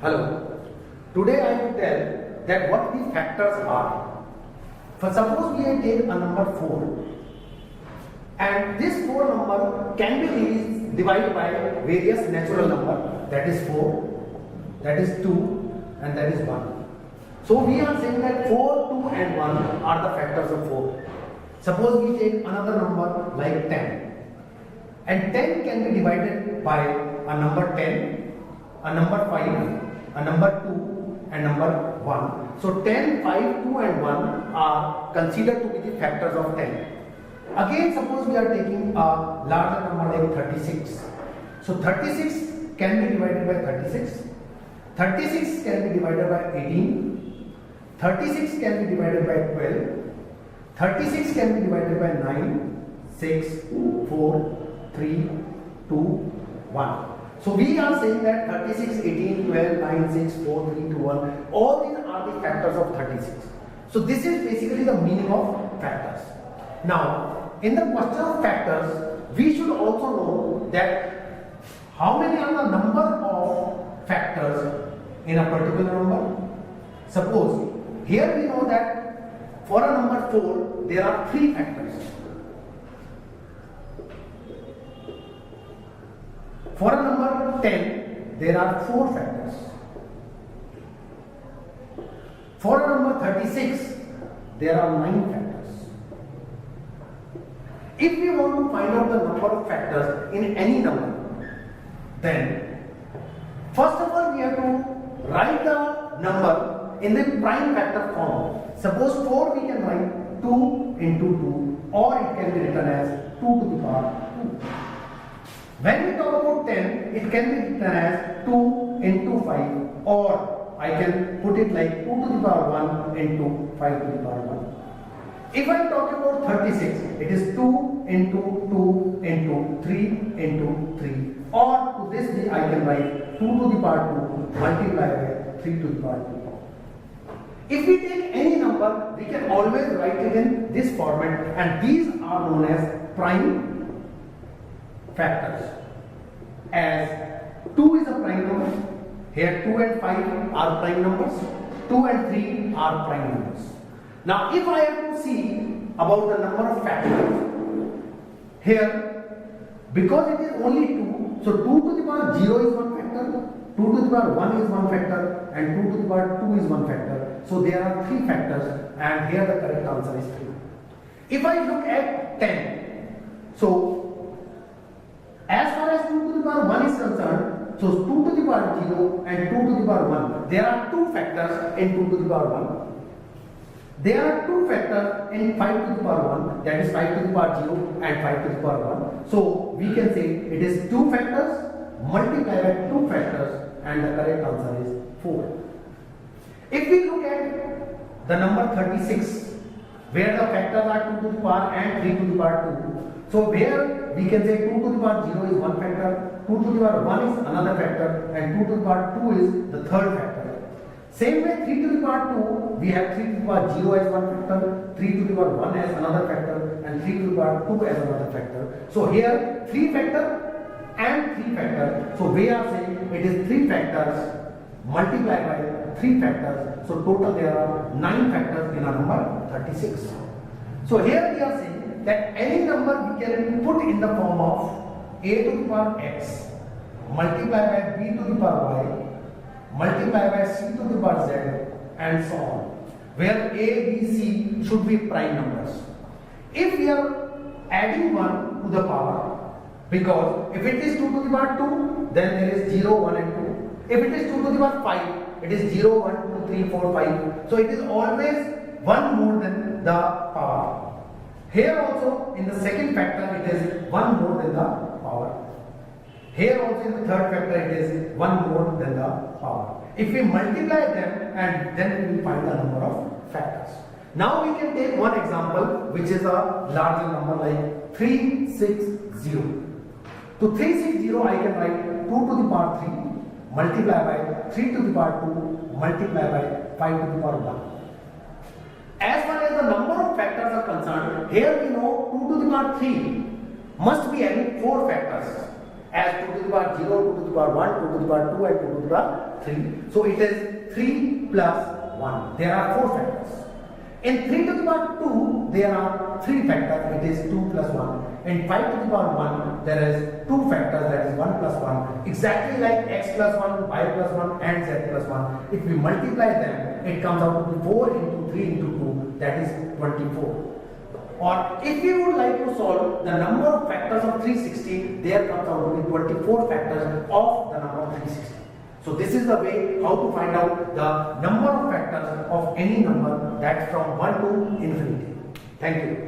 Hello. Today I will tell that what the factors are. For suppose we take a number 4 and this 4 number can be divided by various natural number, that is 4, that is 2 and that is 1. So we are saying that 4, 2 and 1 are the factors of 4. Suppose we take another number like 10 and 10 can be divided by a number 10, a number 5, a number 2 and number 1. So 10, 5, 2 and 1 are considered to be the factors of 10. Again, suppose we are taking a larger number like 36. So 36 can be divided by 36. 36 can be divided by 18. 36 can be divided by 12. 36 can be divided by 9, 6, 4, 3, 2, 1. So we are saying that 36, 18, 12, 9, 6, 4, 3, 2, 1, all these are the factors of 36. So this is basically the meaning of factors. Now, in the question of factors, we should also know that how many are the number of factors in a particular number. Suppose, here we know that for a number 4, there are 3 factors. For a number 10, there are 4 factors. For a number 36, there are 9 factors. If we want to find out the number of factors in any number, then first of all we have to write the number in the prime factor form. Suppose 4 we can write 2 into 2, or it can be written as 2 to the power 2. When we talk about 10, it can be written as 2 into 5, or I can put it like 2 to the power 1 into 5 to the power 1. If I talk about 36, it is 2 into 2 into 3 into 3, or to this day I can write 2 to the power 2 multiplied by 3 to the power 2. If we take any number, we can always write it in this format, and these are known as prime factors. As 2 is a prime number, here 2 and 5 are prime numbers, 2 and 3 are prime numbers. Now if I have to see about the number of factors, here because it is only 2, so 2 to the power 0 is one factor, 2 to the power 1 is one factor, and 2 to the power 2 is one factor. So there are 3 factors, and here the correct answer is 3. If I look at 10, so as far as 2 to the power 1 is concerned, so 2 to the power 0 and 2 to the power 1, there are 2 factors in 2 to the power 1. There are 2 factors in 5 to the power 1, that is 5 to the power 0 and 5 to the power 1. So we can say it is 2 factors multiplied by 2 factors, and the correct answer is 4. If we look at the number 36, where the factors are 2 to the power and 3 to the power 2, so where we can say 2 to the power 0 is one factor, 2 to the power 1 is another factor, and 2 to the power 2 is the third factor. Same way 3 to the power 2, we have 3 to the power 0 as one factor, 3 to the power 1 as another factor, and 3 to the power 2 as another factor. So here 3 factor and 3 factor. So we are saying it is 3 factors multiplied by 3 factors. So total there are 9 factors in a number 36. So here we are saying that any number we can put in the form of a to the power x multiplied by b to the power y multiplied by c to the power z and so on, where a, b, c should be prime numbers. If we are adding 1 to the power, because if it is 2 to the power 2, then there is 0, 1 and 2. If it is 2 to the power 5, it is 0, 1, 2, 3, 4, 5. So it is always 1 more than the power. Here also in the second factor it is 1 more than the power. Here also in the third factor it is 1 more than the power. If we multiply them, and then we will find the number of factors. Now we can take one example which is a larger number like 360. To 360 I can write 2 to the power 3 multiplied by 3 to the power 2 multiplied by 5 to the power 1. As far as the number of factors are concerned, here we know 2 to the power 3 must be having 4 factors. as 2 to the power 0, 2 to the power 1, 2 to the power 2 and 2 to the power 3. So it is 3 plus 1. There are 4 factors. In 3 to the power 2, there are 3 factors, it is 2 plus 1. In 5 to the power 1, there is 2 factors, that is 1 plus 1. Exactly like x plus 1, y plus 1 and z plus 1. If we multiply them, it comes out to be 4 into 3 into 2, that is 24. Or if you would like to solve the number of factors of 360, there comes out to be 24 factors of the number 360. So this is the way how to find out the number of factors of any number, that's from 1 to infinity. Thank you.